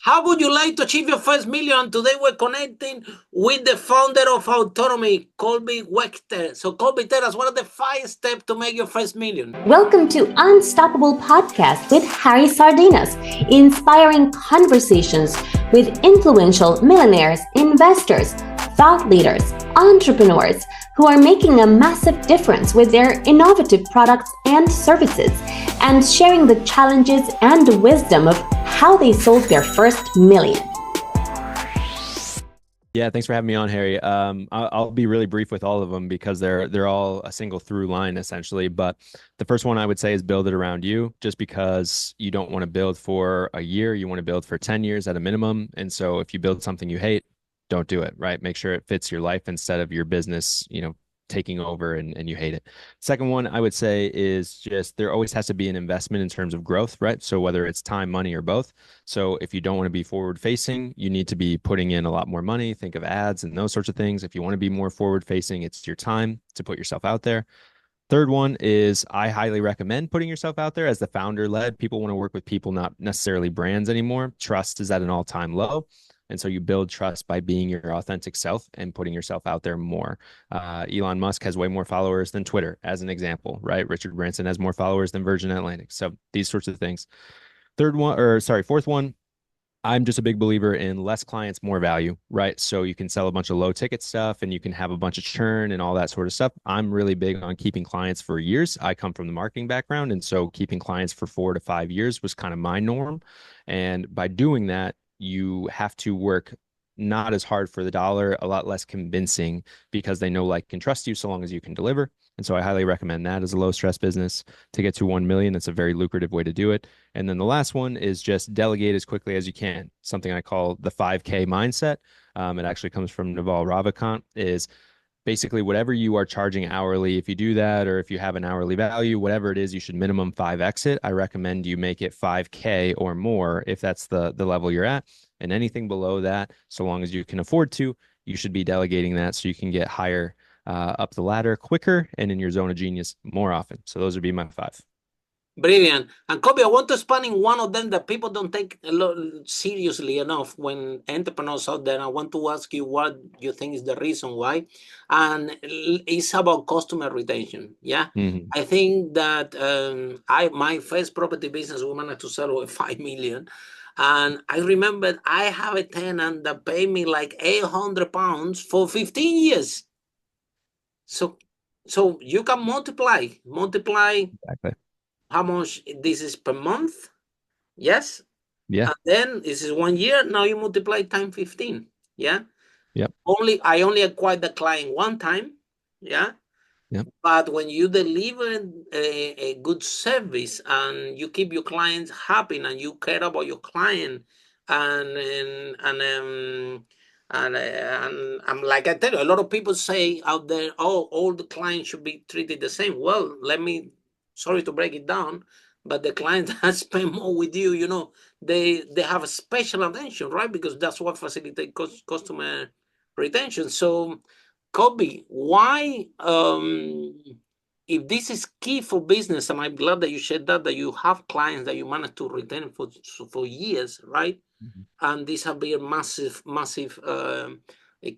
How would you like to achieve your first million? Today we're connecting with the founder of Autonomy, Colby Wegter. So Colby, tell us what are the 5 steps to make your first million? Welcome to Unstoppable Podcast with Harry Sardinas, inspiring conversations with influential millionaires, investors, thought leaders, entrepreneurs who are making a massive difference with their innovative products and services, and sharing the challenges and wisdom of how they sold their first million. Yeah, thanks for having me on, Harry. I'll be really brief with all of them because they're all a single through line essentially. But the first one I would say is build it around you, just because you don't want to build for a year, you want to build for 10 years at a minimum. And so if you build something you hate, don't do it, right? Make sure it fits your life instead of your business, taking over and you hate it. Second one I would say is just there always has to be an investment in terms of growth, right? So whether it's time, money, or both. So if you don't want to be forward facing, you need to be putting in a lot more money. Think of ads and those sorts of things. If you want to be more forward facing, it's your time to put yourself out there. Third one is I highly recommend putting yourself out there as the founder led. People want to work with people, not necessarily brands anymore. Trust is at an all-time low. And so you build trust by being your authentic self and putting yourself out there more. Elon Musk has way more followers than Twitter, as an example, right? Richard Branson has more followers than Virgin Atlantic. So these sorts of things. Fourth one, I'm just a big believer in less clients, more value, right? So you can sell a bunch of low ticket stuff and you can have a bunch of churn and all that sort of stuff. I'm really big on keeping clients for years. I come from the marketing background. And so keeping clients for 4 to 5 years was kind of my norm. And by doing that, you have to work not as hard for the dollar, a lot less convincing because they know, like, can trust you so long as you can deliver. And so I highly recommend that as a low stress business to get to 1 million. It's a very lucrative way to do it. And then the last one is just delegate as quickly as you can. Something I call the 5K mindset. It actually comes from Naval Ravikant, is basically whatever you are charging hourly. If you do that, or if you have an hourly value, whatever it is, you should minimum 5X it. I recommend you make it 5K or more if that's the level you're at. And anything below that, so long as you can afford to, you should be delegating that so you can get higher up the ladder quicker and in your zone of genius more often. So those would be my 5. Brilliant. And Kobe, I want to expand in one of them that people don't take seriously enough when entrepreneurs out there. I want to ask you what you think is the reason why. And it's about customer retention. Yeah. Mm-hmm. I think that my first property business, we managed to sell over 5 million. And I remember I have a tenant that paid me like £800 for 15 years. So you can multiply Exactly. how much this is per month. Yes. Yeah. And then this is 1 year. Now you multiply times 15. Yeah. Yep. I only acquired the client one time. Yeah. Yep. But when you deliver a good service and you keep your clients happy and you care about your client and like I tell you, a lot of people say out there, oh, all the clients should be treated the same. Well, sorry to break it down, but the clients that spend more with you, they have a special attention, right? Because that's what facilitates customer retention. So, Kobe, why, if this is key for business, and I'm glad that you shared that you have clients that you manage to retain for years, right? Mm-hmm. And these have been massive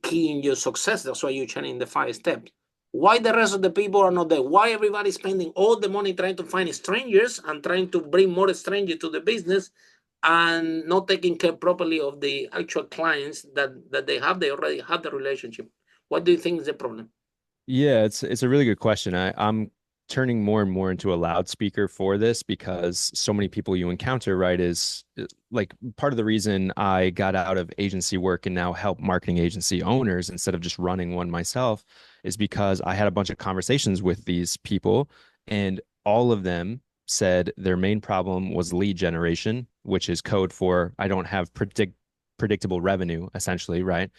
key in your success. That's why you're sharing the 5 steps. Why the rest of the people are not there? Why everybody's spending all the money trying to find strangers and trying to bring more strangers to the business and not taking care properly of the actual clients that they have? They already have the relationship. What do you think is the problem? Yeah, it's a really good question. I'm turning more and more into a loudspeaker for this because so many people you encounter, right, is like part of the reason I got out of agency work and now help marketing agency owners instead of just running one myself is because I had a bunch of conversations with these people, and all of them said their main problem was lead generation, which is code for I don't have predictable revenue, essentially, right?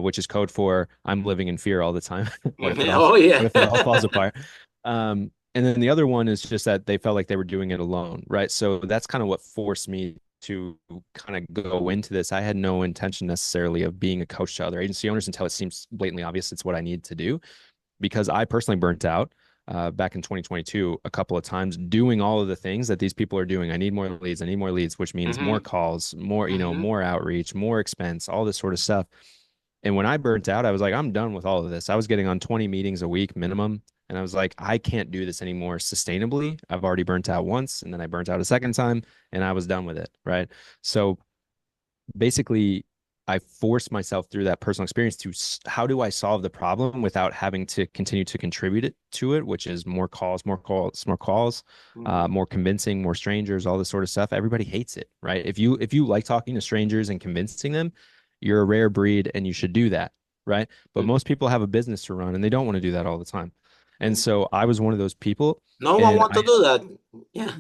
Which is code for I'm living in fear all the time. What if it all, Oh, yeah. what if it all falls apart? And then the other one is just that they felt like they were doing it alone, right? So that's kind of what forced me to kind of go into this. I had no intention necessarily of being a coach to other agency owners until it seems blatantly obvious it's what I need to do, because I personally burnt out. back in 2022 a couple of times, doing all of the things that these people are doing. I need more leads. I need more leads, which means more Mm-hmm. calls, more, Mm-hmm. more outreach, more expense, all this sort of stuff. And when I burnt out, I was like, I'm done with all of this. I was getting on 20 meetings a week minimum. And I was like, I can't do this anymore sustainably. I've already burnt out once and then I burnt out a second time and I was done with it. Right. So basically, I forced myself through that personal experience to how do I solve the problem without having to continue to contribute it to it, which is more calls, more calls, more calls, Mm-hmm. more convincing, more strangers, all this sort of stuff. Everybody hates it, right? If you like talking to strangers and convincing them, you're a rare breed and you should do that, right? But most people have a business to run and they don't want to do that all the time. And Mm-hmm. so I was one of those people, No one and want to do that. Yeah.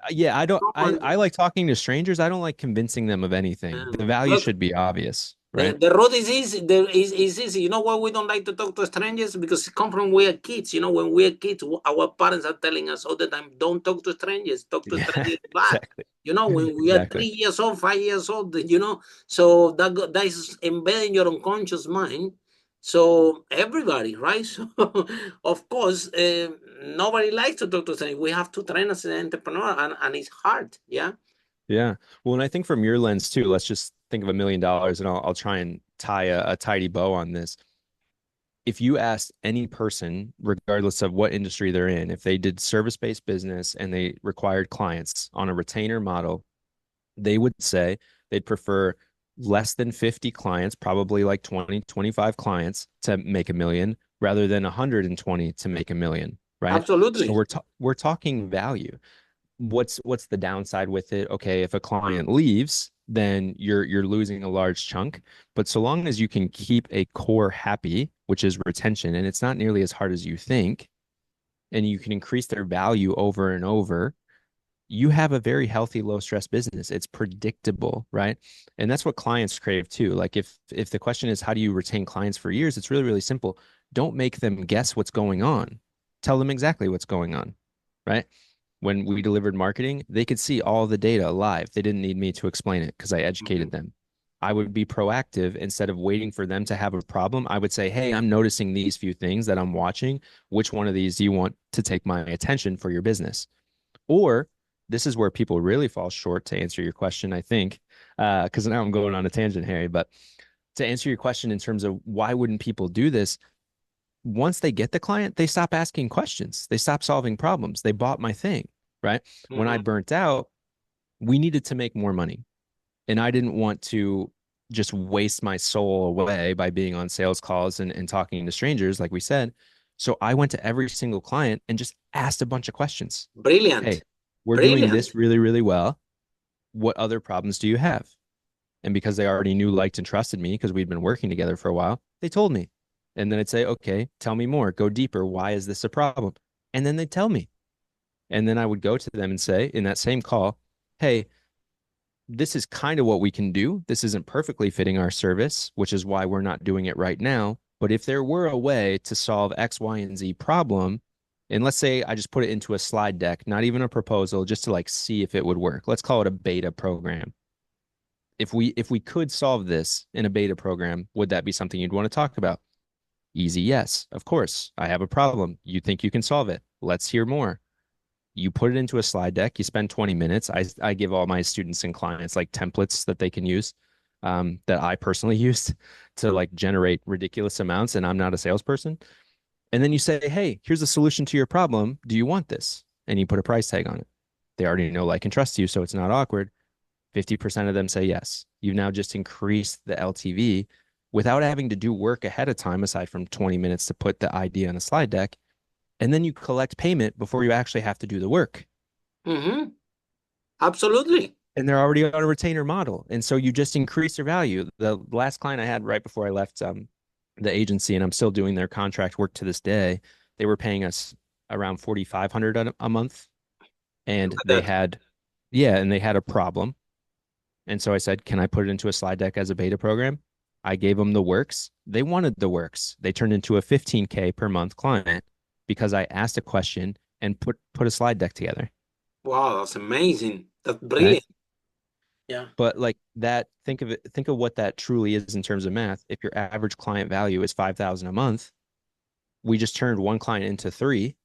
yeah, I don't No I one. like talking to strangers. I don't like convincing them of anything. The value Look, should be obvious, right? the road is easy. Is easy. You know why we don't like to talk to strangers? Because it come from we are kids. You know, when we are kids, our parents are telling us all the time, "Don't talk to strangers. Talk to Yeah, strangers bad." exactly. You know, when we are Exactly. 3 years old, 5 years old, you know, so that is embedded in your unconscious mind. So everybody, right? So of course, nobody likes to talk to strangers. We have to train as an entrepreneur, and it's hard. Yeah. Yeah. Well, and I think from your lens too, let's just think of $1 million and I'll try and tie a tidy bow on this. If you asked any person, regardless of what industry they're in, if they did service-based business and they required clients on a retainer model, they would say they'd prefer less than 50 clients, probably like 20, 25 clients to make a million rather than 120 to make a million, right? So Absolutely. we're talking value. What's the downside with it? Okay, if a client leaves, then you're losing a large chunk. But so long as you can keep a core happy, which is retention, and it's not nearly as hard as you think, and you can increase their value over and over, you have a very healthy, low stress business. It's predictable, right? And that's what clients crave too. Like if the question is how do you retain clients for years, it's really, really simple. Don't make them guess what's going on. Tell them exactly what's going on, right? When we delivered marketing, they could see all the data live. They didn't need me to explain it because I educated Mhm. them. I would be proactive instead of waiting for them to have a problem. I would say, hey, I'm noticing these few things that I'm watching. Which one of these do you want to take my attention for your business? Or this is where people really fall short to answer your question, I think, because now I'm going on a tangent, Harry. But to answer your question in terms of why wouldn't people do this, once they get the client, they stop asking questions. They stop solving problems. They bought my thing, right? When I Mhm. burnt out, we needed to make more money. And I didn't want to just waste my soul away by being on sales calls and talking to strangers, like we said. So I went to every single client and just asked a bunch of questions. Hey, Brilliant. we're doing this Brilliant. really, really well. What other problems do you have? And because they already knew, liked, and trusted me because we'd been working together for a while, they told me. And then I'd say, okay, tell me more, go deeper. Why is this a problem? And then they'd tell me. And then I would go to them and say in that same call, hey, this is kind of what we can do. This isn't perfectly fitting our service, which is why we're not doing it right now. But if there were a way to solve X, Y, and Z problem, and let's say I just put it into a slide deck, not even a proposal, just to like see if it would work. Let's call it a beta program. If we could solve this in a beta program, would that be something you'd want to talk about? Easy, yes. Of course. I have a problem. You think you can solve it. Let's hear more. You put it into a slide deck. You spend 20 minutes. I give all my students and clients like templates that they can use, that I personally used to like generate ridiculous amounts. And I'm not a salesperson. And then you say, hey, here's a solution to your problem. Do you want this? And you put a price tag on it. They already know, like, and trust you. So it's not awkward. 50% of them say yes. You've now just increased the LTV without having to do work ahead of time, aside from 20 minutes to put the idea on a slide deck. And then you collect payment before you actually have to do the work. Mm-hmm. Absolutely. And they're already on a retainer model. And so you just increase their value. The last client I had right before I left the agency, and I'm still doing their contract work to this day, they were paying us around 4,500 a month. And Look at they that. had, yeah, and they had a problem. And so I said, can I put it into a slide deck as a beta program? I gave them the works. They wanted the works. They turned into a 15K per month client because I asked a question and put a slide deck together. Wow, that's amazing. That's Right. brilliant. Yeah. But like that, think of what that truly is in terms of math. If your average client value is 5,000 a month, we just turned one client into three.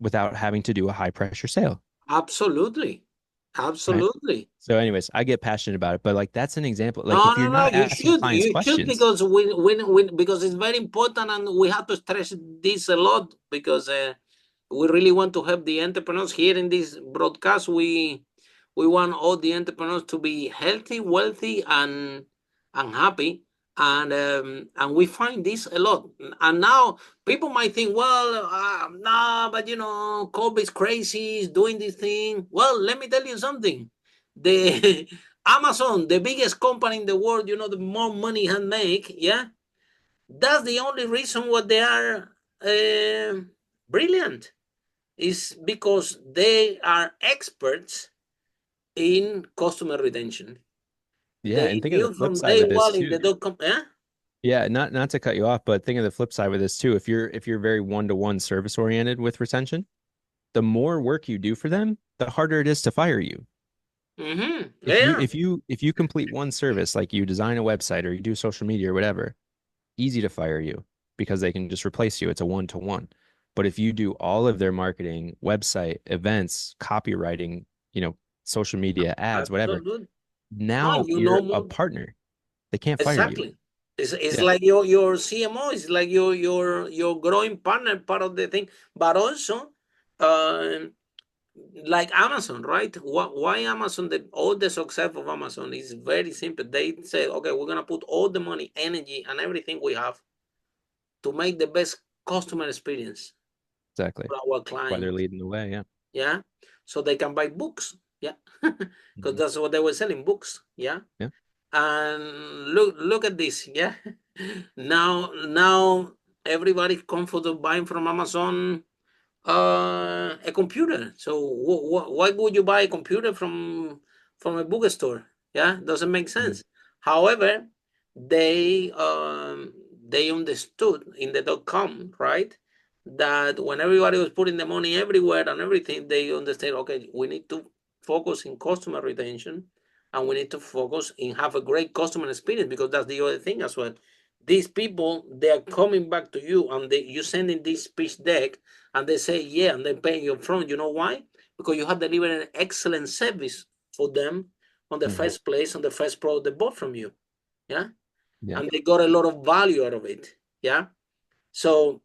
without having to do a high pressure sale. Absolutely. Right. Absolutely. So, anyways, I get passionate about it, but like that's an example. Like No, if no, you're no. not asking clients You should questions, because we because it's very important, and we have to stress this a lot because we really want to help the entrepreneurs here in this broadcast. We want all the entrepreneurs to be healthy, wealthy, and happy. And we find this a lot. And now people might think, well, no, but Colby's crazy, he's doing this thing. Well, let me tell you something. The Amazon, the biggest company in the world, the more money he make, yeah, that's the only reason why they are brilliant is because they are experts in customer retention. yeah. They And think of the knew flip from side day with this one in too. the dot com. Eh? Yeah, not to cut you off, but think of the flip side with this too. If you're very one-to-one service oriented with retention, the more work you do for them, the harder it is to fire you. Mm-hmm. If you Yeah, if you if you complete one service, like you design a website or you do social media or whatever, easy to fire you because they can just replace you. It's a one-to-one. But if you do all of their marketing, website, events, copywriting, social media, ads, whatever, absolutely. No, now you're a more. partner. They can't fire you. Exactly. It's Yeah, like your CMO is like your growing partner, part of the thing, but also uh, like Amazon, right? Why Amazon? All the success of Amazon is very simple. They say, okay, we're gonna put all the money, energy, and everything we have to make the best customer experience exactly. for our Why they're clients. leading the way. Yeah. Yeah, so they can buy books. Yeah, because Mhm. that's what they were selling, books. Yeah. Yeah. And look at this, yeah. Now everybody's comfortable buying from Amazon a computer. So why would you buy a computer from a bookstore? Yeah, doesn't make Mhm. sense. However, they um they understood in the .com, right, that when everybody was putting the money everywhere and everything, they understand, okay, we need to focus in customer retention, and we need to focus in have a great customer experience, because that's the other thing as well. These people, they are coming back to you, and you sending this pitch deck, and they say, yeah, and they pay you upfront. You know why? Because you have delivered an excellent service for them on the Mhm. first place, on the first product they bought from you. Yeah. Yeah. And they got a lot of value out of it. Yeah. So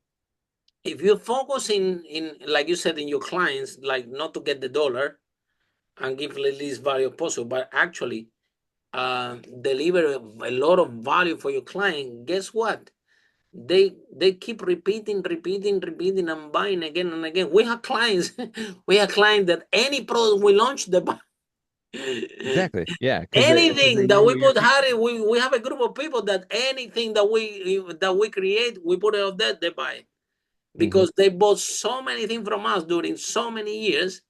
if you focus in like you said, in your clients, like not to get the dollar and give the least value possible, but actually deliver a lot of value for your client, guess what? They keep repeating and buying again and again. We have clients, we have clients that any product we launch, they buy. Exactly. Yeah, because they Anything that know we your put future. Harry, we have a group of people that anything that we create, we put it out there, they buy, Hmm. because they bought so many things from us during so many years,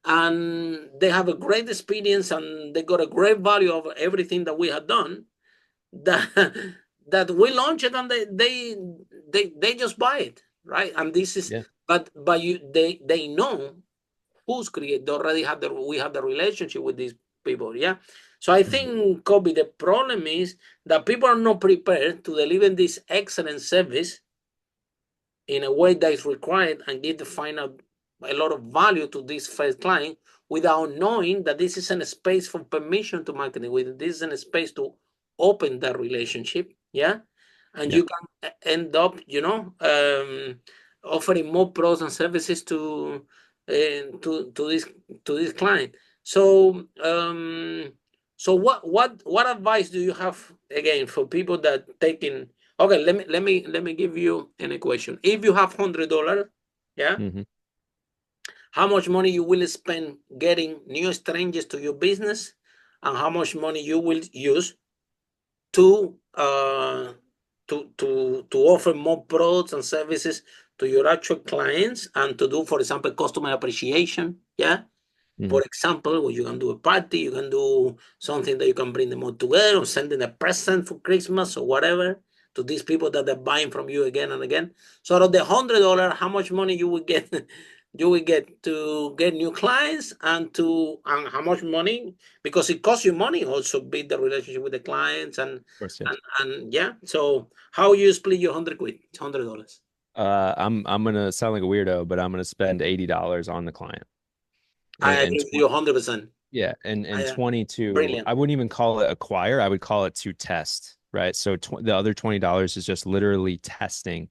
and they have a great experience, and they got a great value of everything that we have done, that that we launch it, and they just buy it, right? And this is, Yeah. but they know who's create. They already have we have the relationship with these people. Yeah. So I Mhm. think, Kobe, the problem is that people are not prepared to deliver this excellent service in a way that is required, and give the final a lot of value to this first client, without knowing that this isn't a space for permission to marketing. With this isn't a space to open that relationship. Yeah. And Yeah. you can end up, offering more products and services to this client. So what advice do you have, again, for people that taking, okay, let me give you an equation. If you have $100, yeah, Hmm. how much money you will spend getting new strangers to your business, and how much money you will use to offer more products and services to your actual clients, and to do, for example, customer appreciation. Yeah. Hmm. For example, when you can do a party, you can do something that you can bring them all together, or sending a present for Christmas or whatever to these people that are buying from you again and again. So out of the $100, how much money you will get? You will get to get new clients, and how much money, because it costs you money also build the relationship with the clients, Of course. Yeah. and yeah. So how you split your 100 quid, $100? I'm gonna sound like a weirdo, but I'm gonna spend $80 on the client. I And agree with you 100%. yeah, and I 22, Brilliant. I wouldn't even call it acquire. I would call it to test, right? So the other $20 is just literally testing,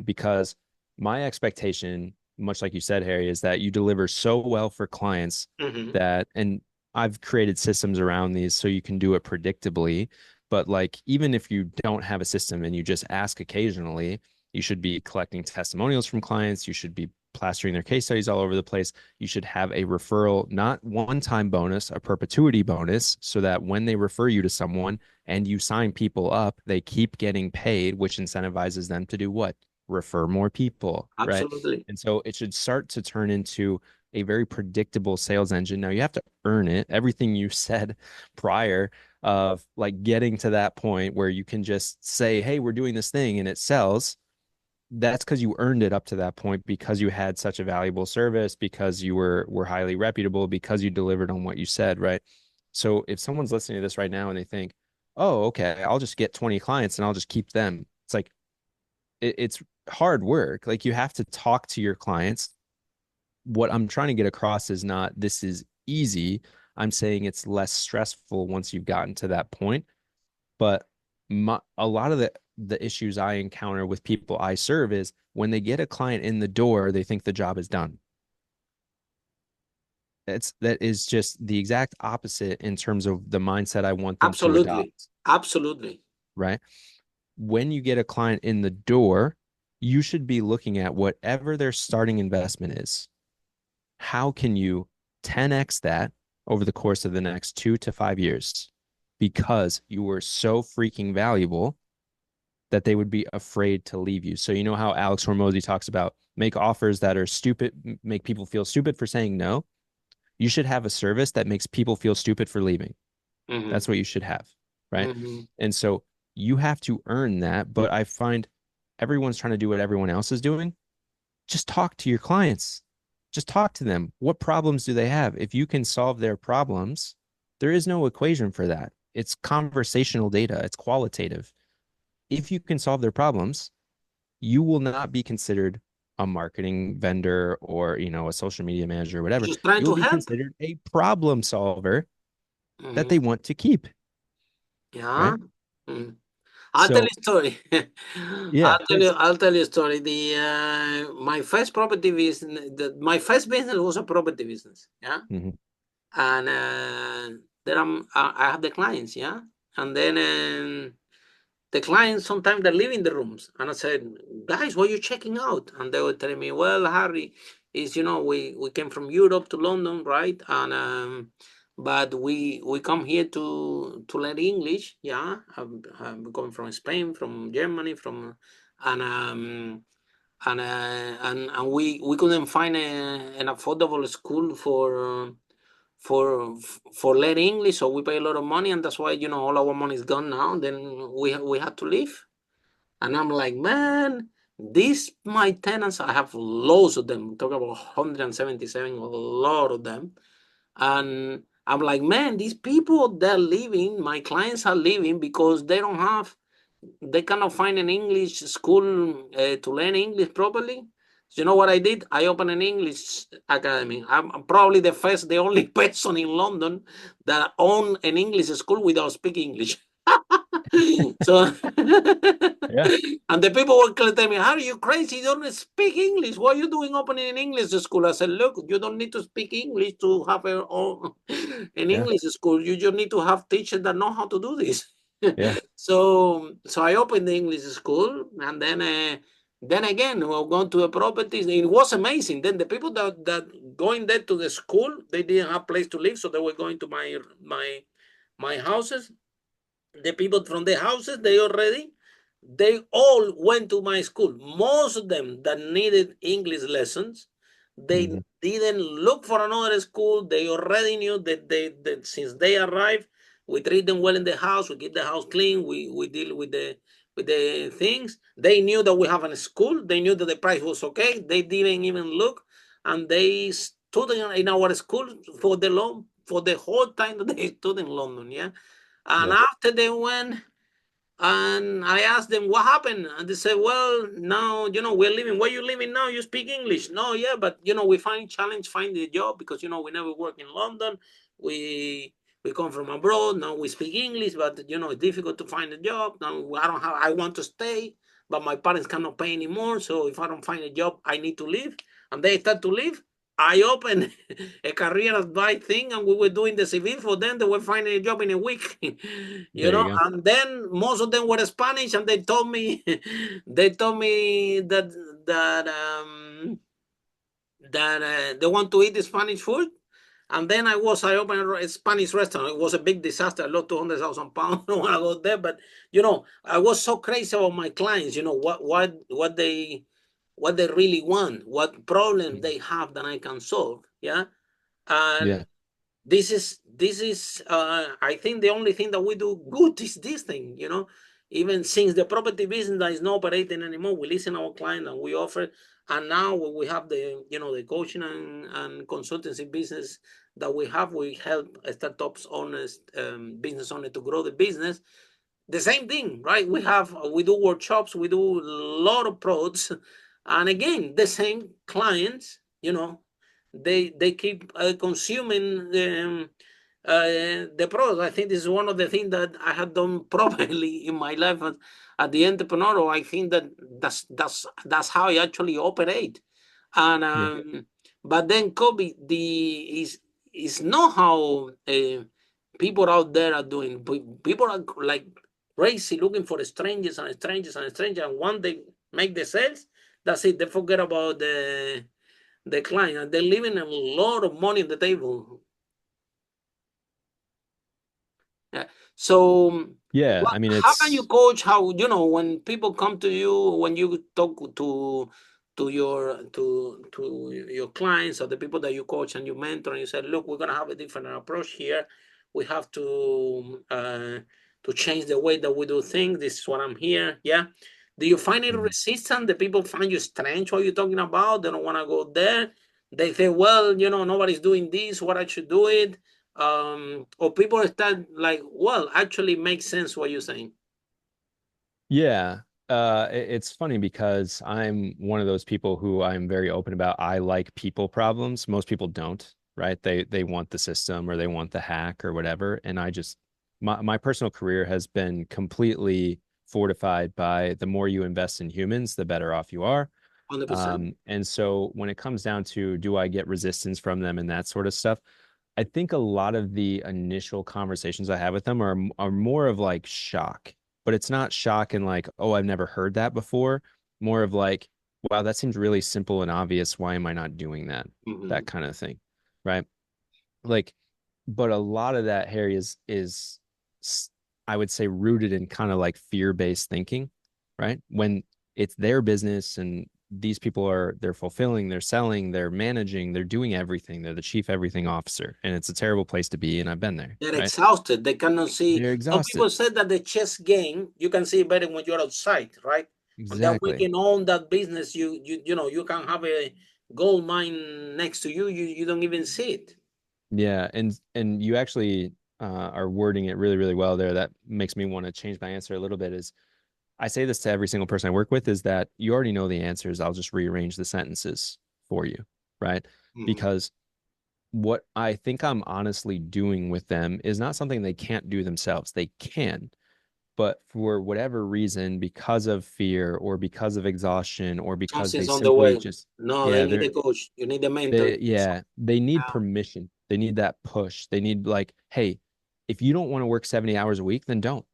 because my expectation, much like you said, Harry, is that you deliver so well for clients Hmm. that, and I've created systems around these so you can do it predictably. But like, even if you don't have a system and you just ask occasionally, you should be collecting testimonials from clients. You should be plastering their case studies all over the place. You should have a referral, not one-time bonus, a perpetuity bonus, so that when they refer you to someone and you sign people up, they keep getting paid, which incentivizes them to do what? Refer more people, right? Absolutely. And so it should start to turn into a very predictable sales engine. Now you have to earn it. Everything you said prior of like getting to that point where you can just say, "Hey, we're doing this thing," and it sells. That's because you earned it up to that point, because you had such a valuable service, because you were highly reputable, because you delivered on what you said, right? So if someone's listening to this right now and they think, "Oh, okay, I'll just get 20 clients and I'll just keep them." It's like it's hard work. Like, you have to talk to your clients. What I'm trying to get across is not this is easy. I'm saying it's less stressful once you've gotten to that point. But a lot of the issues I encounter with people I serve is when they get a client in the door, they think the job is done. That is just the exact opposite in terms of the mindset I want them to Absolutely. adopt, Absolutely. right? When you get a client in the door, you should be looking at whatever their starting investment is. How can you 10x that over the course of the next 2 to 5 years? Because you were so freaking valuable that they would be afraid to leave you. So you know how Alex Hormozy talks about make offers that are stupid, make people feel stupid for saying no. You should have a service that makes people feel stupid for leaving. Hmm. That's what you should have, right? Hmm. And so you have to earn that. But I find everyone's trying to do what everyone else is doing. Just talk to your clients. Just talk to them. What problems do they have? If you can solve their problems, there is no equation for that. It's conversational data, it's qualitative. If you can solve their problems, you will not be considered a marketing vendor or, a social media manager or whatever. Just trying You will to be help. considered a problem solver that Hmm. they want to keep, Yeah. right? Mhm. I'll tell you So, a story. yeah, please. I'll tell you a story. My first property business, my first business was a property business. Yeah. Mhm. And then I have the clients. Yeah. And then the clients sometimes they live in the rooms, and I said, "Guys, what are you checking out?" And they were telling me, "Well, Harry, is we came from Europe to London, right? And but we come here to learn English. Yeah, I'm coming from Spain, from Germany, from and um." And we couldn't find an affordable school for learning English, so we pay a lot of money, and that's why all our money is gone now. Then we had to leave, and I'm like, man, these my tenants. I have loads of them. Talk about 177, a lot of them, and I'm like, man, these people they're leaving. My clients are leaving because they cannot find an English school to learn English properly. So you know what I did? I opened an English academy. I'm probably the only person in London that own an English school without speaking English. So, Yeah, and the people were telling me, "How are you crazy? You don't speak English. What are you doing opening an English school?" I said, "Look, you don't need to speak English to have an yeah, English school. You just need to have teachers that know how to do this." yeah. So I opened the English school, and then again, we going to the properties. It was amazing. Then the people that going there to the school, they didn't have place to live, so they were going to my houses. The people from the houses, they all went to my school. Most of them that needed English lessons, they Mhm. didn't look for another school. They already knew that since they arrived, we treat them well in the house. We keep the house clean. We deal with the things. They knew that we have a school. They knew that the price was okay. They didn't even look, and they stood in our school for the whole time that they stood in London. Yeah, and Yeah. after they went, And I asked them what happened, and they said, "Well, now we're living. Where you living now? You speak English? No, yeah, but we find challenge finding a job because we never work in London. We we come from abroad. Now we speak English, but it's difficult to find a job. Now I don't have. I want to stay, but my parents cannot pay anymore. So if I don't find a job, I need to leave. And they start to leave. I opened a career advice thing, and we were doing the CV for them. They were finding a job in a week, There you go. And then most of them were Spanish, and they told me, they told me that they want to eat the Spanish food. And then I opened a Spanish restaurant. It was a big disaster. I lost 200,000 pounds when I got there. But I was so crazy about my clients. What they really want, what problems Mhm. they have that I can solve. Yeah, and Yeah. this is I think the only thing that we do good is this thing. Even since the property business that is not operating anymore, we listen to our client and we offer. And now we have the coaching and consultancy business that we help startups owners, business owners, to grow the business. The same thing, right? We do workshops, we do a lot of products, and again, the same clients. They keep consuming the product. I think this is one of the things that I have done properly in my life at the entrepreneur. I think that's how I actually operate. And Yeah. but then Kobe, is not how people out there are doing. People are like crazy looking for strangers and strangers and strangers, and once they make the sales, that's it. They forget about the client, and they're leaving a lot of money on the table. Yeah. So, Yeah. I mean, how can you it's coach? How when people come to you, when you talk to your clients or the people that you coach and you mentor, and you say, "Look, we're gonna have a different approach here. We have to change the way that we do things. This is what I'm here." Yeah. Do you find it Mhm. resistant? The people find you strange what you're talking about. They don't want to go there. They say, "Well, nobody's doing this. What I should do it." Or people start like, well, actually makes sense what you're saying. Yeah. It's funny because I'm one of those people who I'm very open about. I like people problems. Most people don't, right? They want the system or they want the hack or whatever. And I just my personal career has been completely fortified by the more you invest in humans, the better off you are. 100%. And so when it comes down to do I get resistance from them and that sort of stuff, I think a lot of the initial conversations I have with them are more of like shock, but it's not shock and like, oh, I've never heard that before. More of like, wow, that seems really simple and obvious. Why am I not doing that? Hmm. That kind of thing, right? Like, but a lot of that, Harry, I would say rooted in kind of like fear-based thinking, right? When it's their business and these people they're fulfilling, they're selling, they're managing, they're doing everything. They're the chief everything officer, and it's a terrible place to be. And I've been there, They're right? exhausted. They cannot see. They're Some exhausted. people said that the chess game, you can see better when you're outside, right? When they're Exactly. working on that business, you can have a gold mine next to you. You don't even see it. Yeah, and you actually are wording it really, really well there. That makes me want to change my answer a little bit. Is I say this to every single person I work with is that you already know the answers. I'll just rearrange the sentences for you, right? Hmm. Because what I think I'm honestly doing with them is not something they can't do themselves. They can, but for whatever reason, because of fear or because of exhaustion or because they Something's on the simply way. just, No, they yeah, need a coach. You need a mentor. they need permission. They need that push. They need like, hey, if you don't want to work 70 hours a week, then don't.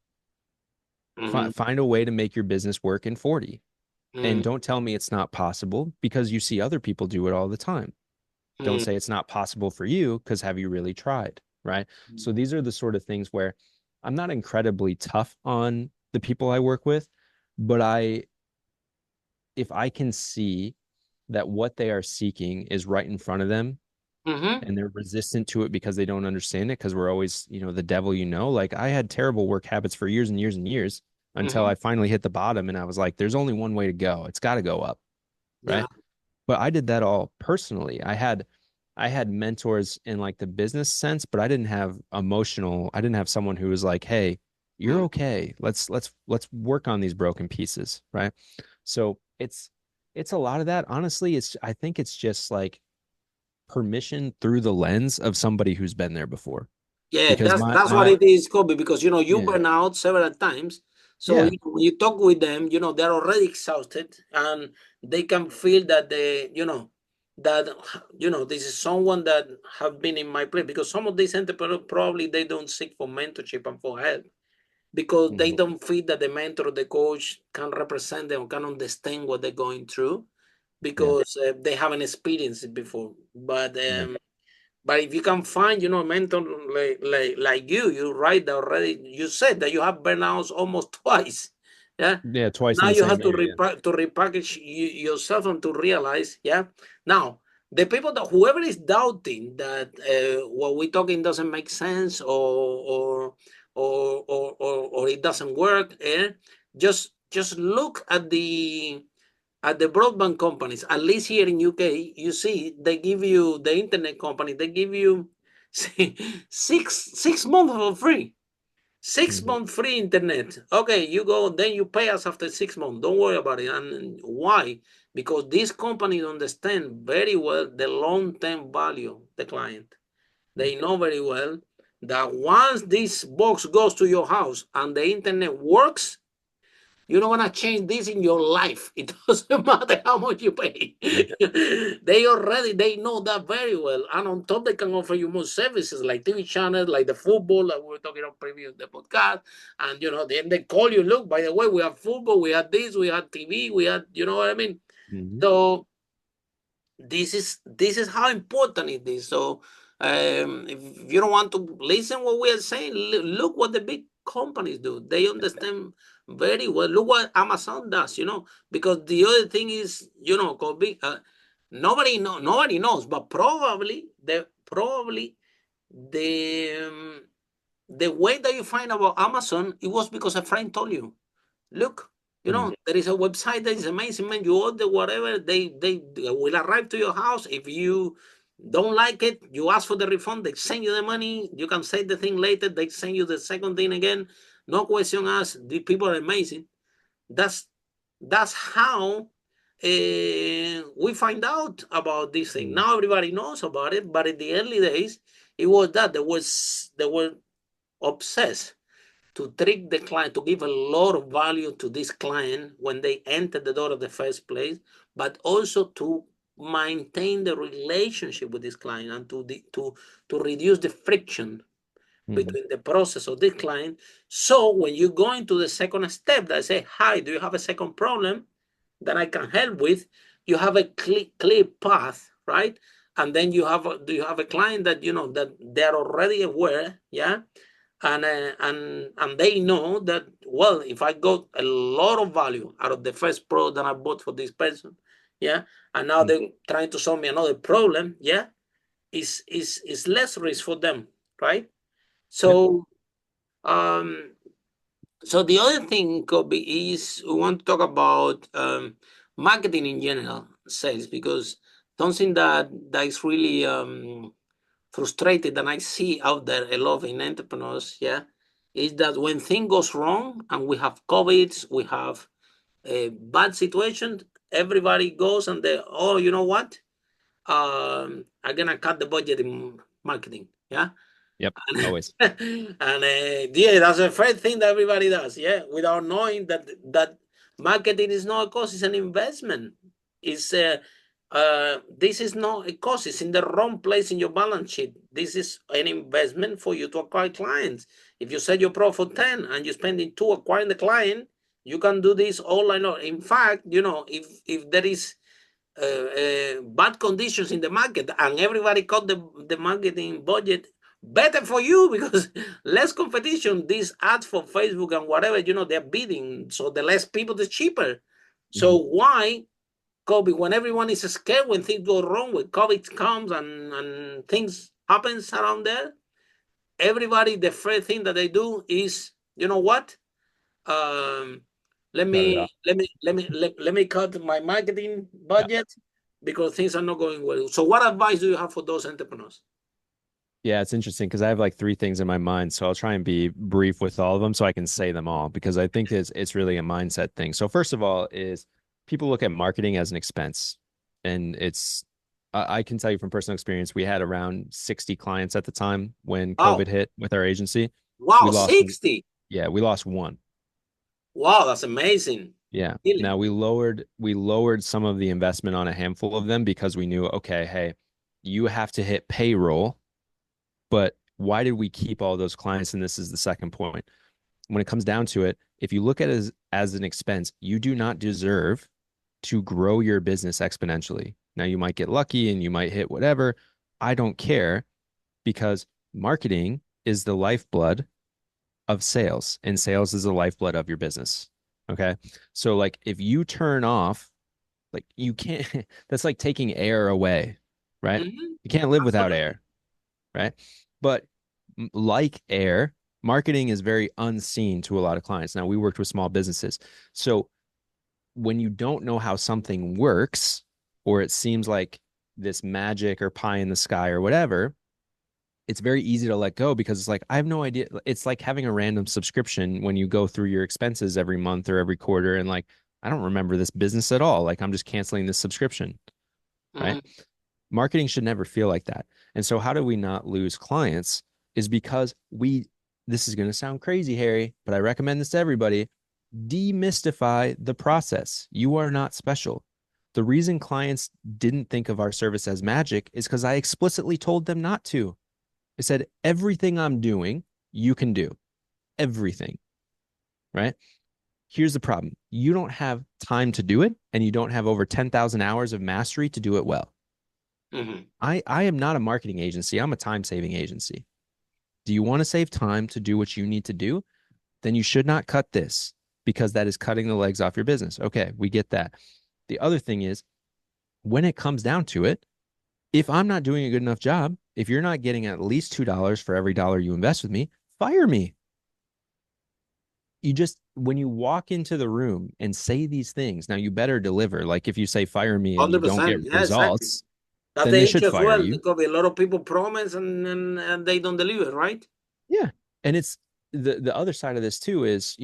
Mm-hmm. Find a way to make your business work in 40. And Mm-hmm. don't tell me it's not possible because you see other people do it all the time. Don't say it's not possible for you because have you really tried? Right. So these are the sort of things where I'm not incredibly tough on the people I work with, but if I can see that what they are seeking is right in front of them Mm-hmm. and they're resistant to it because they don't understand it, because we're always, the devil, like I had terrible work habits for years and years and years until Mm-hmm. I finally hit the bottom and I was like, there's only one way to go. It's got to go up. Yeah. Right. But I did that all personally. I had mentors in like the business sense, but I didn't have someone who was like, hey, You're okay. Let's work on these broken pieces, right? So it's a lot of that. Honestly, I think it's just like permission through the lens of somebody who's been there before. Yeah, Because that's what my it is, Kobe, because you yeah, burn out several times. So yeah. when you talk with them, they're already exhausted and they can feel that that this is someone that have been in my place, because some of these entrepreneurs probably they don't seek for mentorship and for help because they Mhm. don't feel that the mentor or the coach can represent them, can understand what they're going through Yeah. because they haven't experienced it before. Yeah. But if you can find, a mentor like you write already, you said that you have burnouts almost twice. Yeah. Yeah, twice in Now the you same have to area. repackage yourself and to realize, yeah. Now, the people that whoever is doubting that what we're talking doesn't make sense or it doesn't work, just look at the broadband companies, at least here in UK, you see they give you the internet company, they give you six months for free. Six Mhm. month free internet. Okay, you go, then you pay us after 6 months. Don't worry about it. And why? Because these companies understand very well the long term value of the client. They know very well that once this box goes to your house and the internet works, you're not gonna change this in your life. It doesn't matter how much you pay. Yeah. they know that very well. And on top, they can offer you more services like TV channels, like the football that we were talking about previous the podcast. And then they call you, look, by the way, we have football, we have this, we have TV, we have, you know what I mean? Mhm. So this is how important it is. So if you don't want to listen what we are saying, look what the big companies do. They understand very well. Look what Amazon does. Because the other thing is, Colby, nobody knows, but probably the the way that you find about Amazon, it was because a friend told you. Look, Mhm. there is a website that is amazing, man. You order whatever, they will arrive to your house. If you don't like it, you ask for the refund. They send you the money. You can say the thing later. They send you the second thing again. No question asked. The people are amazing. That's that's how we find out about this thing. Mhm. Now everybody knows about it, but in the early days, it was that they were obsessed to trick the client, to give a lot of value to this client when they enter the door of the first place, but also to maintain the relationship with this client and to reduce the friction Mhm. between the process of this client. So when you go into the second step, that say, hi, do you have a second problem that I can help with? You have a clear path, right? And then do you have a client that that they're already aware, yeah, and they know that, well, if I got a lot of value out of the first product that I bought for this person, yeah, and now Mhm. they're trying to solve me another problem, yeah, is less risk for them, right? Yep. So um so the other thing, Kobe, is we want to talk about marketing in general, sales, because something that is really frustrated and I see out there a lot in entrepreneurs, yeah, is that when things goes wrong and we have COVID, we have a bad situation, everybody goes and they, oh, you know what? I'm gonna cut the budget in marketing, yeah. Yep. Always. And yeah, that's the first thing that everybody does, yeah, without knowing that marketing is not a cost, it's an investment. It's this is not a cost, it's in the wrong place in your balance sheet. This is an investment for you to acquire clients. If you set your pro for 10 and you're spending 2 acquiring the client, you can do this all I know. In fact, if there is bad conditions in the market and everybody cut the marketing budget, better for you because less competition. These ads for Facebook and whatever, they're bidding, so the less people, the cheaper. So Mhm. why, Kobe, when everyone is scared, when things go wrong, when COVID comes and things happens around there, everybody, the first thing that they do is, you know what, um, let Cut it me off. let me cut my marketing budget because things are not going well. So what advice do you have for those entrepreneurs? Yeah, it's interesting because I have like three things in my mind, so I'll try and be brief with all of them so I can say them all because I think it's really a mindset thing. So first of all is people look at marketing as an expense, and it's I can tell you from personal experience, we had around 60 clients at the time when Wow. COVID hit with our agency. Wow, We lost, 60. yeah, we lost one. Wow, that's amazing. Yeah. Really? Now we lowered some of the investment on a handful of them because we knew, okay, hey, you have to hit payroll. But why did we keep all those clients? And this is the second point. When it comes down to it, if you look at it as an expense, you do not deserve to grow your business exponentially. Now, you might get lucky and you might hit whatever. I don't care because marketing is the lifeblood of sales, and sales is the lifeblood of your business. Okay. So, like, if you turn off, like, you can't, that's like taking air away, right? Hmm. You can't live without Absolutely. air, right? But like air, marketing is very unseen to a lot of clients. Now, we worked with small businesses. So when you don't know how something works, or it seems like this magic or pie in the sky or whatever, it's very easy to let go because it's like, I have no idea. It's like having a random subscription when you go through your expenses every month or every quarter. And like, I don't remember this business at all. Like, I'm just canceling this subscription, right? Hmm. Marketing should never feel like that. And so how do we not lose clients is because this is going to sound crazy, Harry, but I recommend this to everybody. Demystify the process. You are not special. The reason clients didn't think of our service as magic is because I explicitly told them not to. I said, everything I'm doing, you can do. Everything, right? Here's the problem. You don't have time to do it, and you don't have over 10,000 hours of mastery to do it well. Hmm. I am not a marketing agency. I'm a time saving agency. Do you want to save time to do what you need to do? Then you should not cut this because that is cutting the legs off your business. Okay, we get that. The other thing is when it comes down to it, if I'm not doing a good enough job, if you're not getting at least $2 for every dollar you invest with me, fire me. You just, when you walk into the room and say these things, now you better deliver. Like if you say fire me and you don't get 100%. Yeah, exactly. results, That's then they the should issue as fire well, you. because a lot of people promise and they don't deliver, right? Yeah. And it's the other side of this too is,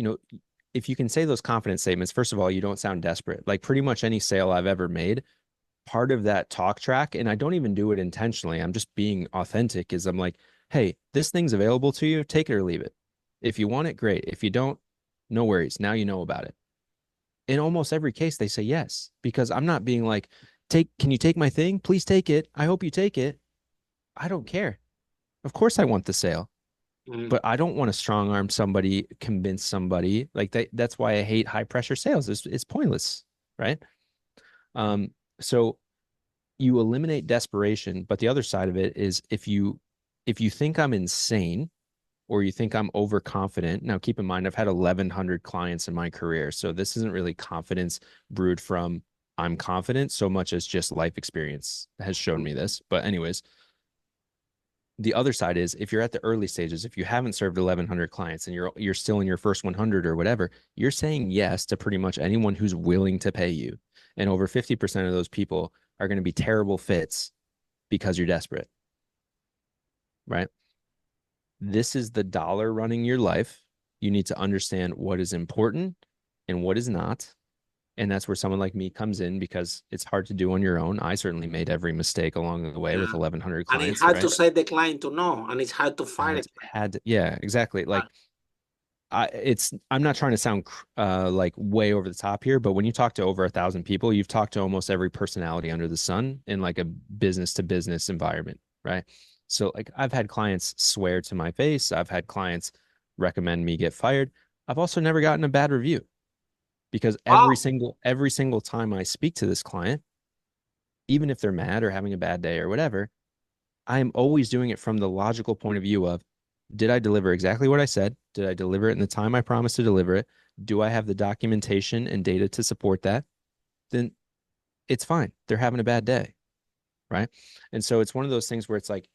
if you can say those confident statements, first of all, you don't sound desperate. Like pretty much any sale I've ever made, part of that talk track, and I don't even do it intentionally. I'm just being authentic, is I'm like, hey, this thing's available to you, take it or leave it. If you want it, great. If you don't, no worries. Now you know about it. In almost every case, they say yes, because I'm not being like, can you take my thing? Please take it. I hope you take it. I don't care. Of course I want the sale, Mm. but I don't want to strong arm somebody, convince somebody. Like that's why I hate high pressure sales. It's pointless, right? Um, so you eliminate desperation, but the other side of it is if you think I'm insane or you think I'm overconfident. Now keep in mind I've had 1100 clients in my career. So this isn't really confidence brewed from I'm confident so much as just life experience has shown me this. But anyways, the other side is if you're at the early stages, if you haven't served 1100 clients and you're still in your first 100 or whatever, you're saying yes to pretty much anyone who's willing to pay you. And over 50% of those people are going to be terrible fits because you're desperate, right? This is the dollar running your life. You need to understand what is important and what is not. And that's where someone like me comes in because it's hard to do on your own. I certainly made every mistake along the way with Yeah. 1100 And it's clients, hard to right? say the client to know, and it's hard to fire a Yeah, exactly. client. Like I'm not trying to sound like way over the top here, but when you talk to over 1,000 people, you've talked to almost every personality under the sun in like a business to business environment, right? So like I've had clients swear to my face. I've had clients recommend me get fired. I've also never gotten a bad review because every Wow. single every single time I speak to this client, even if they're mad or having a bad day or whatever, I am always doing it from the logical point of view of did I deliver exactly what I said? Did I deliver it in the time I promised to deliver it? Do I have the documentation and data to support that? Then it's fine. They're having a bad day, right? And so it's one of those things where it's like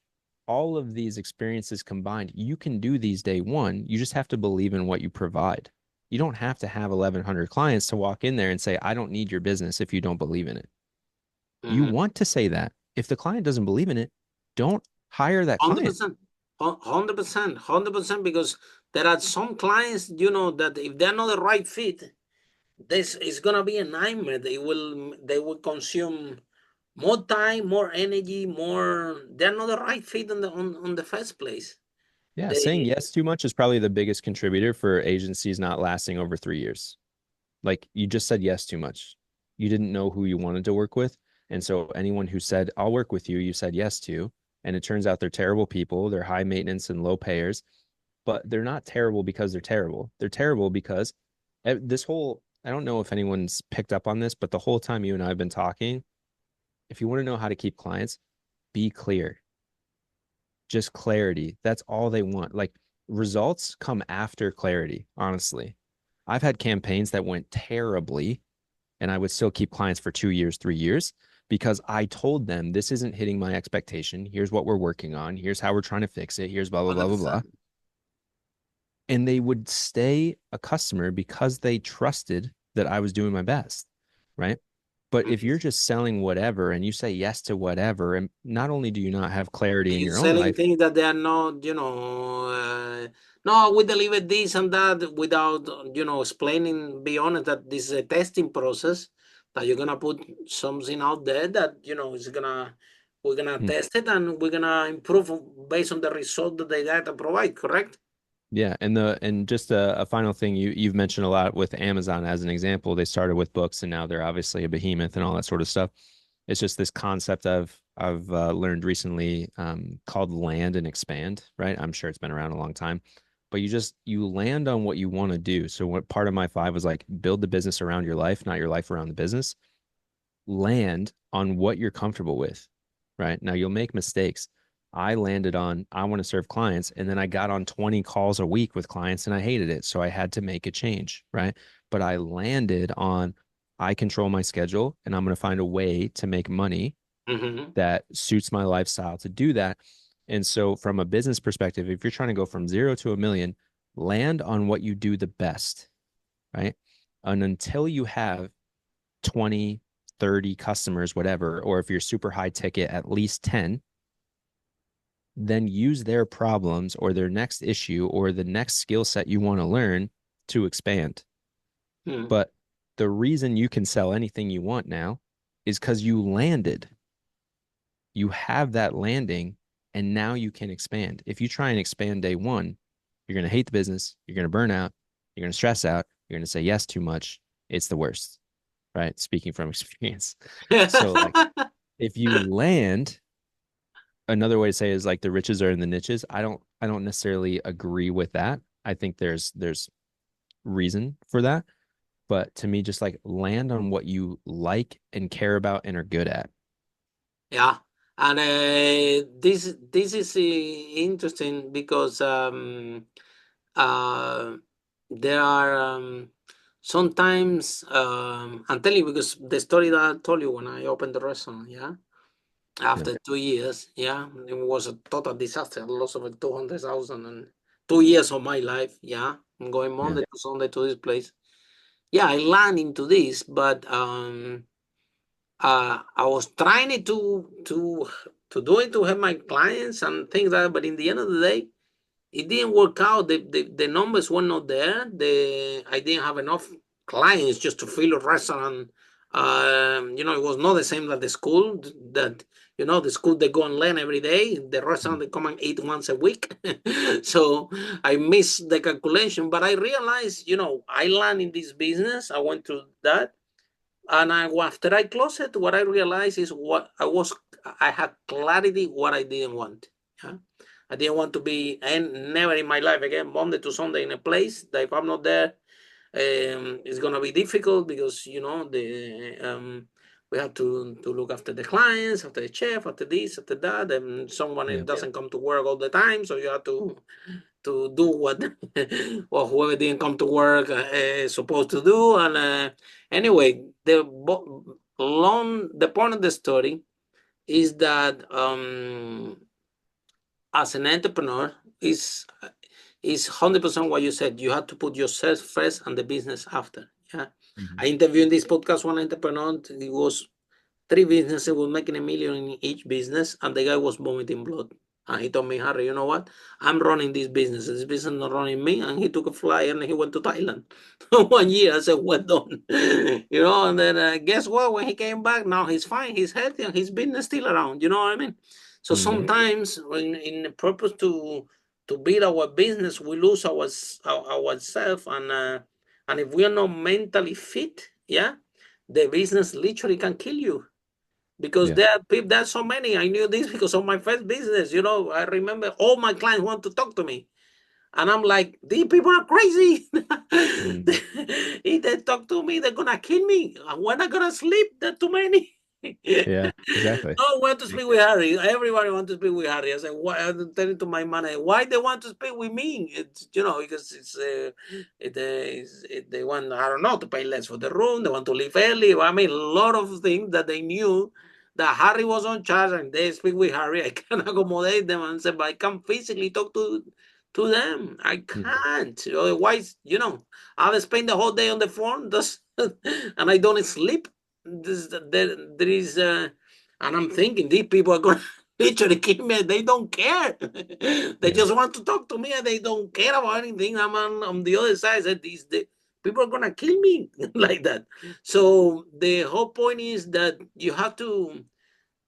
all of these experiences combined, you can do these day one. You just have to believe in what you provide. You don't have to have 1,100 clients to walk in there and say, I don't need your business if you don't believe in it. You Mhm. want to say that. If the client doesn't believe in it, don't hire that client. 100%, 100%, 100%, because there are some clients, you know, that if they're not the right fit, this is gonna be a nightmare. They will consume more time, more energy, more. They're not the right fit on the first place. Yeah, saying They yes too much is probably the biggest contributor for agencies not lasting over 3 years. Like you just said yes too much. You didn't know who you wanted to work with. And so anyone who said, I'll work with you, you said yes to. And it turns out they're terrible people. They're high maintenance and low payers, but they're not terrible because they're terrible. They're terrible because this whole, I don't know if anyone's picked up on this, but the whole time you and I have been talking, if you want to know how to keep clients, be clear. Just clarity. That's all they want. Like results come after clarity, honestly. I've had campaigns that went terribly and I would still keep clients for 2 years, 3 years because I told them this isn't hitting my expectation. Here's what we're working on. Here's how we're trying to fix it. Here's blah, blah, blah, blah, blah. 100%. And they would stay a customer because they trusted that I was doing my best. Right. But if you're just selling whatever and you say yes to whatever, and not only do you not have clarity in You're your own selling life, things that they are not, no, we deliver this and that without, explaining, be honest, that this is a testing process, that you're gonna put something out there that, we're gonna hmm, test it and we're gonna improve based on the result that the data provide, correct? yeah, and just a final thing you've mentioned a lot with Amazon as an example. They started with books and now they're obviously a behemoth and all that sort of stuff. It's just this concept I've learned recently called land and expand. Right, I'm sure it's been around a long time, but you land on what you want to do. So what part of my five was like build the business around your life, not your life around the business. Land on what you're comfortable with. Right now, you'll make mistakes. I landed on I want to serve clients and then I got on 20 calls a week with clients and I hated it. So I had to make a change, right? But I landed on I control my schedule and I'm going to find a way to make money Mm-hmm. that suits my lifestyle to do that. And so from a business perspective, if you're trying to go from 0 to a million, land on what you do the best, right? And until you have 20, 30 customers, whatever, or if you're super high ticket, at least 10, then use their problems or their next issue or the next skill set you want to learn to expand. Hmm. But the reason you can sell anything you want now is because you landed. You have that landing, and now you can expand. If you try and expand day one, you're going to hate the business. You're going to burn out. You're going to stress out. You're going to say yes too much. It's the worst, right? Speaking from experience. So, like, if you land, another way to say is like the riches are in the niches. I don't necessarily agree with that. I think there's reason for that, but to me, just like land on what you like and care about and are good at. Yeah, and this is interesting because uh, there are sometimes I'm telling you because the story that I told you when I opened the restaurant, yeah, Yeah. after 2 years, yeah, it was a total disaster, loss of 200,000 and 2 years of my life, yeah, I'm going Yeah. Monday to Sunday to this place. Yeah, I land into this, but I was trying to do it to help my clients and things like that, but in the end of the day, it didn't work out. The numbers were not there. I didn't have enough clients just to fill a restaurant. It was not the same like the school that the school they go and learn every day. The restaurant they come and eat once a week. So I missed the calculation, but I realized, I learned in this business. I went through that, and after I closed it, what I realized is I had clarity what I didn't want. Yeah? I didn't want to be, and never in my life again, Monday to Sunday in a place that if I'm not there, it's gonna be difficult because we have to look after the clients, after the chef, after this, after that, and someone Yeah. doesn't come to work all the time, so you have to do what or whoever didn't come to work is supposed to do. And anyway, the point of the story is that as an entrepreneur is 100% what you said. You have to put yourself first and the business after. Yeah, Mhm. I interviewed in this podcast one entrepreneur. It was three businesses, was making $1 million in each business, and the guy was vomiting blood. And he told me, Harry, you know what? I'm running this business. This business not running me. And he took a flight and he went to Thailand. 1 year. I said, well done. And then guess what? When he came back, now he's fine. He's healthy and his business still around. You know what I mean? So sometimes when in the purpose to build our business, we lose ourselves. And if we are not mentally fit, yeah, the business literally can kill you. Because Yeah. there are people, there's so many. I knew this because of my first business. I remember all my clients want to talk to me. And I'm like, these people are crazy. Mhm. If they talk to me, they're gonna kill me. When I gonna sleep? There are too many. Yeah, exactly. No, want to speak with Harry. Everybody want to speak with Harry. I said, why? I'm telling to my manager, why they want to speak with me? It's because they want, I don't know, to pay less for the room. They want to leave early. I mean, a lot of things that they knew that Harry was on charge, and they speak with Harry. I can accommodate them and say, but I can't physically talk to them. I Mhm. can't. Otherwise, I'll spend the whole day on the phone, and I don't sleep. There is, and I'm thinking these people are going to literally kill me. They don't care. They Yeah. just want to talk to me, and they don't care about anything. I'm on the other side. Said the people are going to kill me like that. So the whole point is that you have to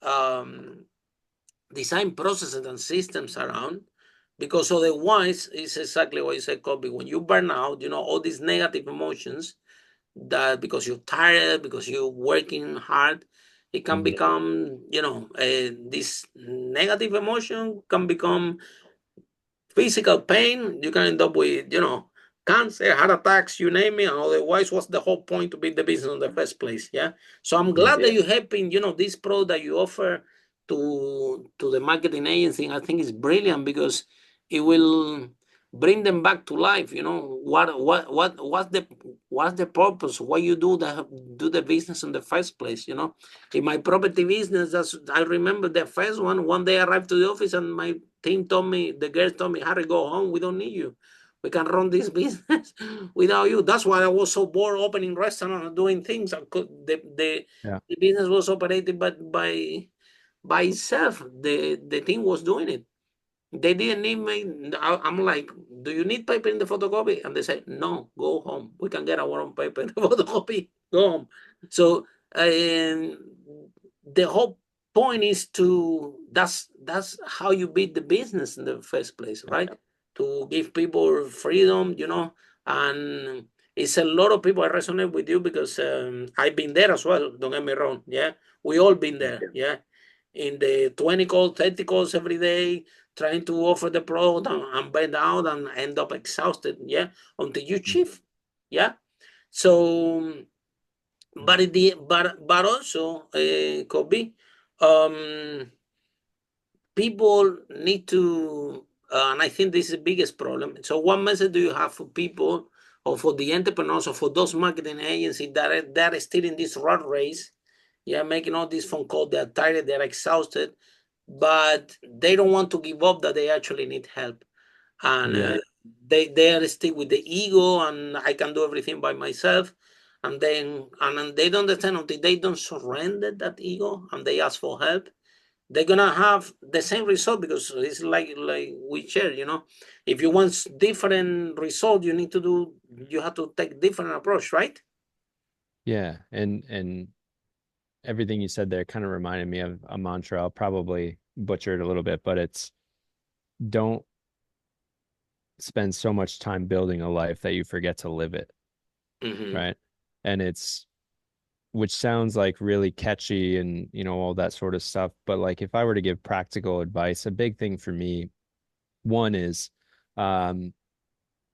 um, design processes and systems around, because otherwise it's exactly what you said, Kobe. When you burn out, all these negative emotions, that because you're tired, because you're working hard, it can Mhm. become, this negative emotion can become physical pain. You can end up with, cancer, heart attacks, you name it. And otherwise, what's the whole point to build the business in the first place? Yeah. So I'm Yeah. glad that you're helping, this product that you offer to the marketing agency. I think it's brilliant because it will bring them back to life. What's the purpose? Why you do the business in the first place? In my property business, I remember the first one day I arrived to the office and my team told me, the girls told me, Harry, go home. We don't need you. We can run this business without you. That's why I was so bored opening restaurant and doing things. Yeah. The business was operated by itself. The team was doing it. They didn't need me. I'm like, do you need paper in the photocopy? And they said, no, go home. We can get our own paper in the photocopy. Go home. So the whole point is that's how you beat the business in the first place, Yeah. right? To give people freedom, and it's a lot of people. I resonate with you because I've been there as well. Don't get me wrong. Yeah, we all been there. Yeah, in the 20 calls, 30 calls every day, trying to offer the product and burn out and end up exhausted. Yeah, until you Mhm. achieve. Yeah. So, but also, Kobe, um, people need to, and I think this is the biggest problem. So, what message do you have for people, or for the entrepreneurs, or for those marketing agencies that are still in this rat race? Yeah, making all these phone calls. They're tired. They're exhausted, but they don't want to give up. That they actually need help, and Yeah. they are still with the ego, and I can do everything by myself. And then they don't understand until they don't surrender that ego and they ask for help, they're gonna have the same result, because it's like we share. If you want different result, you have to take different approach, right? Yeah. And everything you said there kind of reminded me of a mantra. I'll probably butcher it a little bit, but it's don't spend so much time building a life that you forget to live it, Mm-hmm. right? And it's which sounds like really catchy and all that sort of stuff, but like if I were to give practical advice, a big thing for me, one is um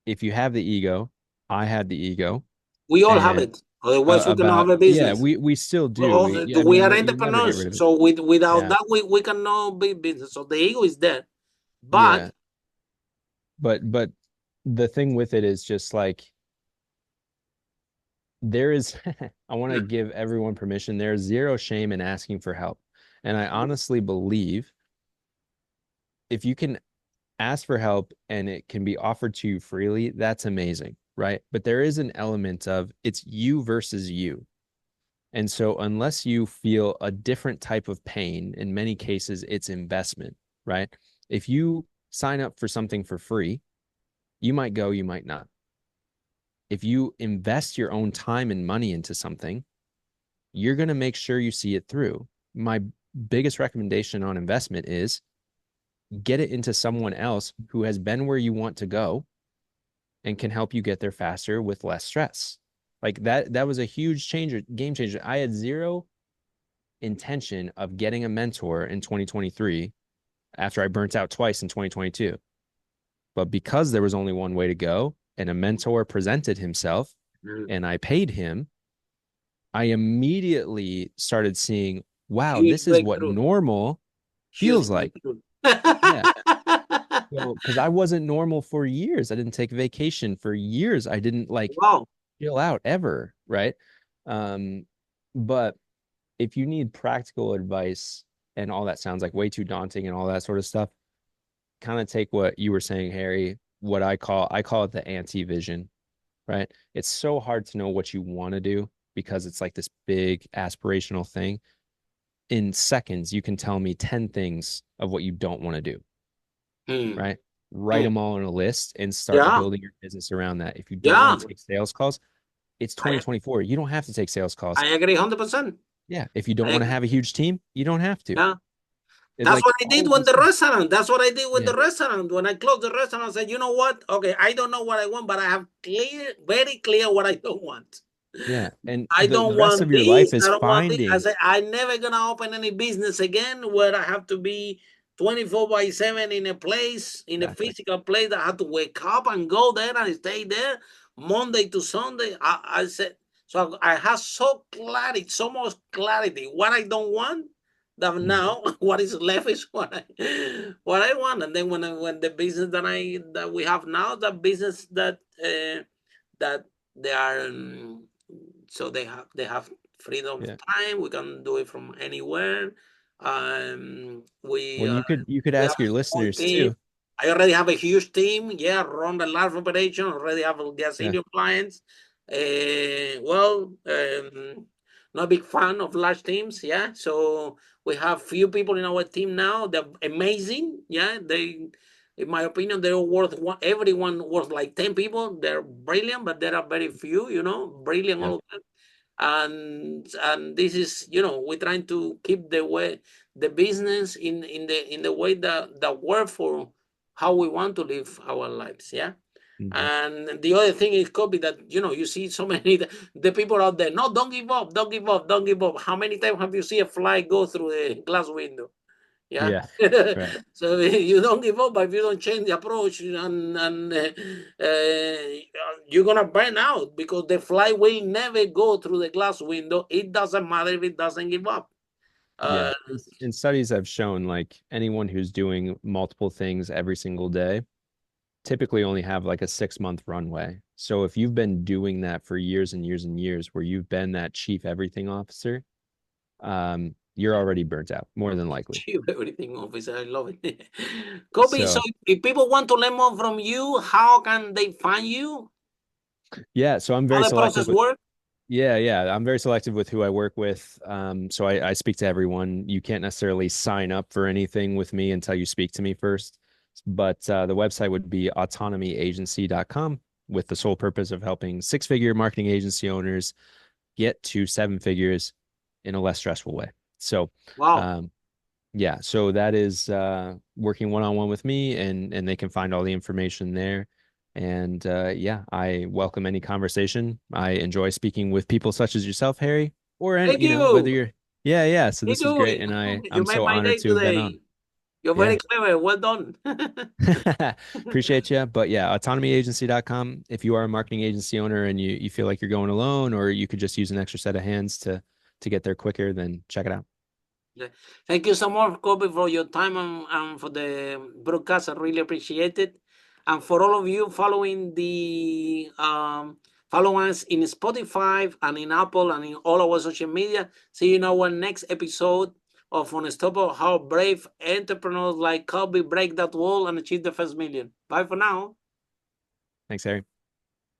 if you have the ego, I had the ego, We all have and it. Otherwise, we cannot have about a yeah, business. we still We do. also I we mean, are you never get rid entrepreneurs, of it. so without Yeah. that, we cannot be business. So the ego is there, but Yeah. But the thing with it is just like there is I want to give everyone permission. There's zero shame in asking for help. And I honestly believe if you can ask for help and it can be offered to you freely, that's amazing, right? But there is an element of it's you versus you. And so unless you feel a different type of pain, in many cases it's investment, right? If you sign up for something for free, you might go, you might not. If you invest your own time and money into something, you're going to make sure you see it through. My biggest recommendation on investment is get it into someone else who has been where you want to go and can help you get there faster with less stress. Like that was a huge game changer. I had zero intention of getting a mentor in 2023 after I burnt out twice in 2022. But because there was only one way to go and a mentor presented himself and I paid him, I immediately started seeing, wow, Huge this is what breakthrough. normal Huge feels like. breakthrough. Yeah. So, because I wasn't normal for years. I didn't take vacation for years. I didn't like Wow. chill out ever. Right. But if you need practical advice and all that sounds like way too daunting and all that sort of stuff, kind of take what you were saying, Harry, what I call it the anti-vision, right? It's so hard to know what you want to do because it's like this big aspirational thing. In seconds, you can tell me 10 things of what you don't want to do, right? Write them all on a list and start Yeah. building your business around that. If you don't Yeah. want to take sales calls, it's 2024. You don't have to take sales calls. I agree 100%. Yeah. If you don't want to have a huge team, you don't have to. Yeah. It's That's like what I all did of with these the things. restaurant. That's what I did with Yeah. the restaurant. When I closed the restaurant, I said, you know what? Okay, I don't know what I want, but I have very clear what I don't want. Yeah. And I the don't rest want of your life this. I is don't want this. I finding. said, I'm never going to open any business again where I have to be 24/7 in a place, in a Exactly. physical place that I have to wake up and go there and stay there Monday to Sunday. I said, so I have so much clarity what I don't want that now what is left is what I want. And then when the business that we have now, the business that they are so they have freedom of Yeah. time. We can do it from anywhere. We Well, you could we have ask your a small listeners team. too. I already have a huge team. Yeah, run the large operation. Already have their Yeah. senior clients. Not a big fan of large teams. Yeah, so we have few people in our team now. They're amazing. Yeah, in my opinion, they're worth everyone worth like 10 people. They're brilliant, but there are very few. Brilliant Yeah. all of them. And this is we're trying to keep the business in the way that work for how we want to live our lives. Yeah. Mhm. And the other thing is, Kobe, that you see so many the people out there. No, don't give up, don't give up, don't give up. How many times have you seen a fly go through the glass window? Yeah. Yeah. Right. So you don't give up, but if you don't change the approach, and you're gonna burn out because the fly will never go through the glass window. It doesn't matter if it doesn't give up. Yeah. Uh, And studies have shown like anyone who's doing multiple things every single day typically only have like a 6-month runway. So if you've been doing that for years and years and years, where you've been that chief everything officer, you're already burnt out, more than likely. everything, officer, I love it. Kobe, so So if people want to learn more from you, how can they find you? yeah, so I'm How very the selective process with work? yeah, I'm very selective with who I work with. So I speak to everyone. You can't necessarily sign up for anything with me until you speak to me first. But the website would be autonomyagency.com with the sole purpose of helping 6-figure marketing agency owners get to 7 figures in a less stressful way. So, Wow. um, yeah, so that is working one-on-one with me, and they can find all the information there. And yeah, I welcome any conversation. I enjoy speaking with people such as yourself, Harry, or any, Thank whether you. you're, yeah. So Me this was too. great, and You I'm made so my honored day to have been today. on. You're very Yeah. clever. Well done. Appreciate you. But yeah, autonomyagency.com. If you are a marketing agency owner and you feel like you're going alone, or you could just use an extra set of hands to get there quicker, then check it out. Yeah. Thank you so much, Kobe, for your time and for the broadcast. I really appreciate it. And for all of you follow us in Spotify and in Apple and in all our social media. See you in our next episode of Unstoppable: How Brave Entrepreneurs like Kobe break that wall and achieve the first million. Bye for now. Thanks, Harry.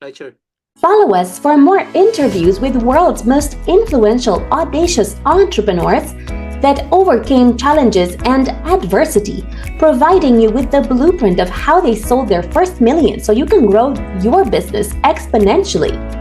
Pleasure. Follow us for more interviews with world's most influential, audacious entrepreneurs that overcame challenges and adversity, providing you with the blueprint of how they sold their first million so you can grow your business exponentially.